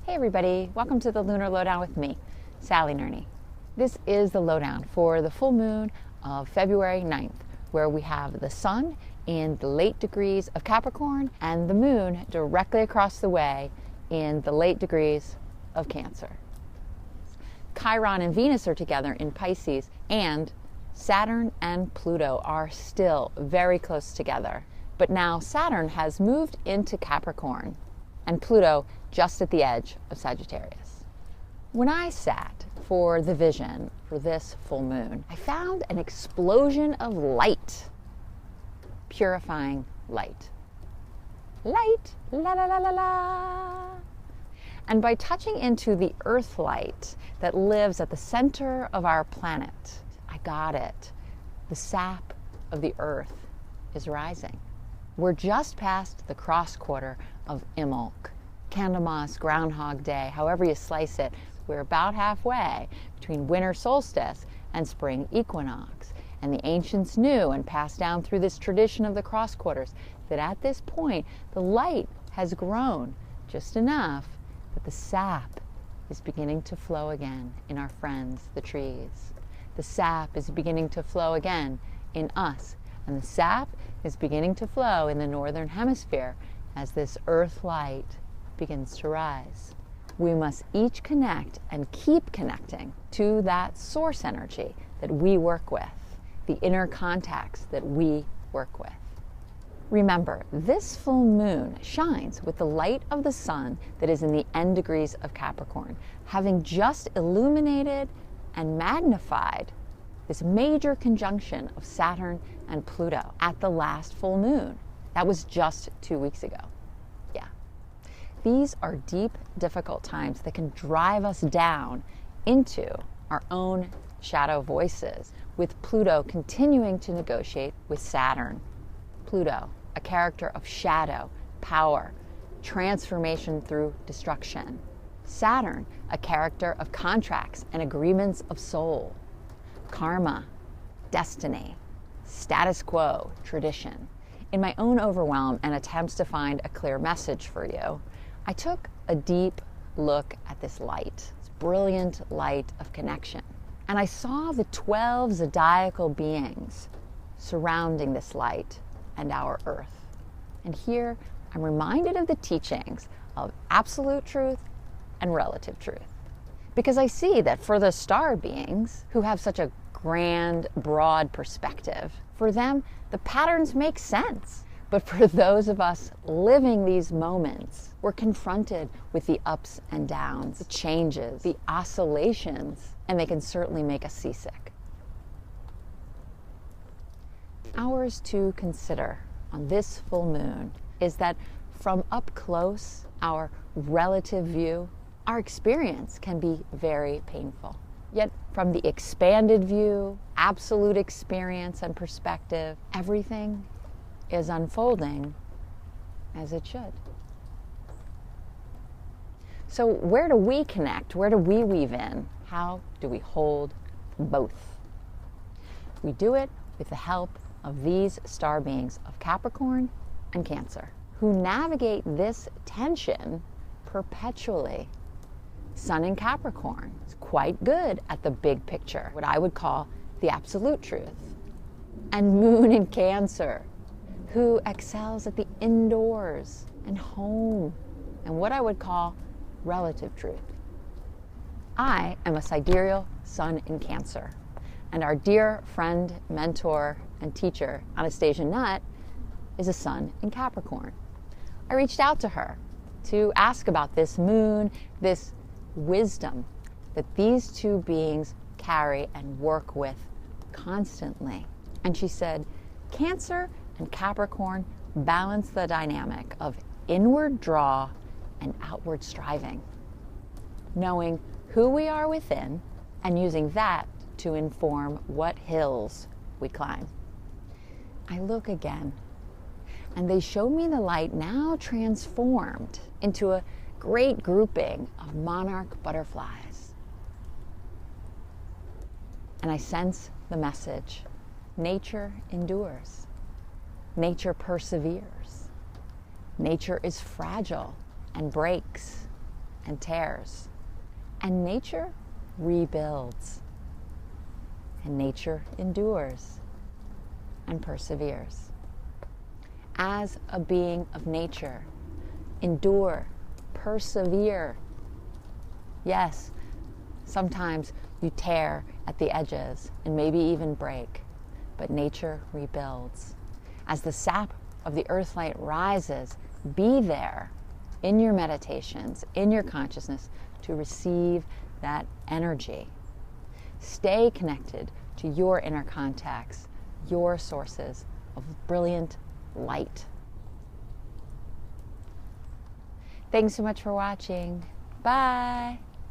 Hey everybody, welcome to the Lunar Lowdown with me, Sally Nurney. This is the lowdown for the full moon of February 9th, where we have the sun in the late degrees of Capricorn and the moon directly across the way in the late degrees of Cancer. Chiron and Venus are together in Pisces, and Saturn and Pluto are still very close together. But now Saturn has moved into Capricorn and Pluto just at the edge of Sagittarius. When I sat for the vision for this full moon, I found an explosion of light, purifying light. Light, la la la la la. And by touching into the earth light that lives at the center of our planet, I got it. The sap of the earth is rising. We're just past the cross quarter of Imbolc, Candlemas, Groundhog Day, however you slice it. We're about halfway between winter solstice and spring equinox. And the ancients knew and passed down through this tradition of the cross quarters that at this point the light has grown just enough that the sap is beginning to flow again in our friends, the trees. The sap is beginning to flow again in us. And the sap is beginning to flow in the northern hemisphere as this earth light begins to rise. We must each connect and keep connecting to that source energy that we work with, the inner contacts that we work with. Remember, this full moon shines with the light of the sun that is in the end degrees of Capricorn, having just illuminated and magnified this major conjunction of Saturn and Pluto at the last full moon. That was just 2 weeks ago. Yeah. These are deep, difficult times that can drive us down into our own shadow voices, with Pluto continuing to negotiate with Saturn. Pluto, a character of shadow, power, transformation through destruction. Saturn, a character of contracts and agreements of soul. Karma, destiny, status quo, tradition. In my own overwhelm and attempts to find a clear message for you, I took a deep look at this light, this brilliant light of connection. And I saw the 12 zodiacal beings surrounding this light and our earth. And here I'm reminded of the teachings of absolute truth and relative truth. Because I see that for the star beings who have such a grand, broad perspective, for them, the patterns make sense. But for those of us living these moments, we're confronted with the ups and downs, the changes, the oscillations, and they can certainly make us seasick. Ours to consider on this full moon is that from up close, our relative view, our experience can be very painful. Yet from the expanded view, absolute experience and perspective, everything is unfolding as it should. So where do we connect? Where do we weave in? How do we hold both? We do it with the help of these star beings of Capricorn and Cancer, who navigate this tension perpetually. Sun in Capricorn is quite good at the big picture, what I would call the absolute truth. And Moon in Cancer, who excels at the indoors and home, and what I would call relative truth. I am a sidereal Sun in Cancer, and our dear friend, mentor, and teacher, Anastasia Nutt, is a Sun in Capricorn. I reached out to her to ask about this moon, this wisdom that these two beings carry and work with constantly. And she said, Cancer and Capricorn balance the dynamic of inward draw and outward striving, knowing who we are within and using that to inform what hills we climb. I look again, and they show me the light now transformed into a great grouping of monarch butterflies. And I sense the message. Nature endures. Nature perseveres. Nature is fragile and breaks and tears. And nature rebuilds. And nature endures and perseveres. As a being of nature, endure, persevere. Yes, sometimes you tear at the edges and maybe even break, but nature rebuilds. As the sap of the earth light rises, be there in your meditations, in your consciousness, to receive that energy. Stay connected to your inner contacts, your sources of brilliant light. Thanks so much for watching. Bye.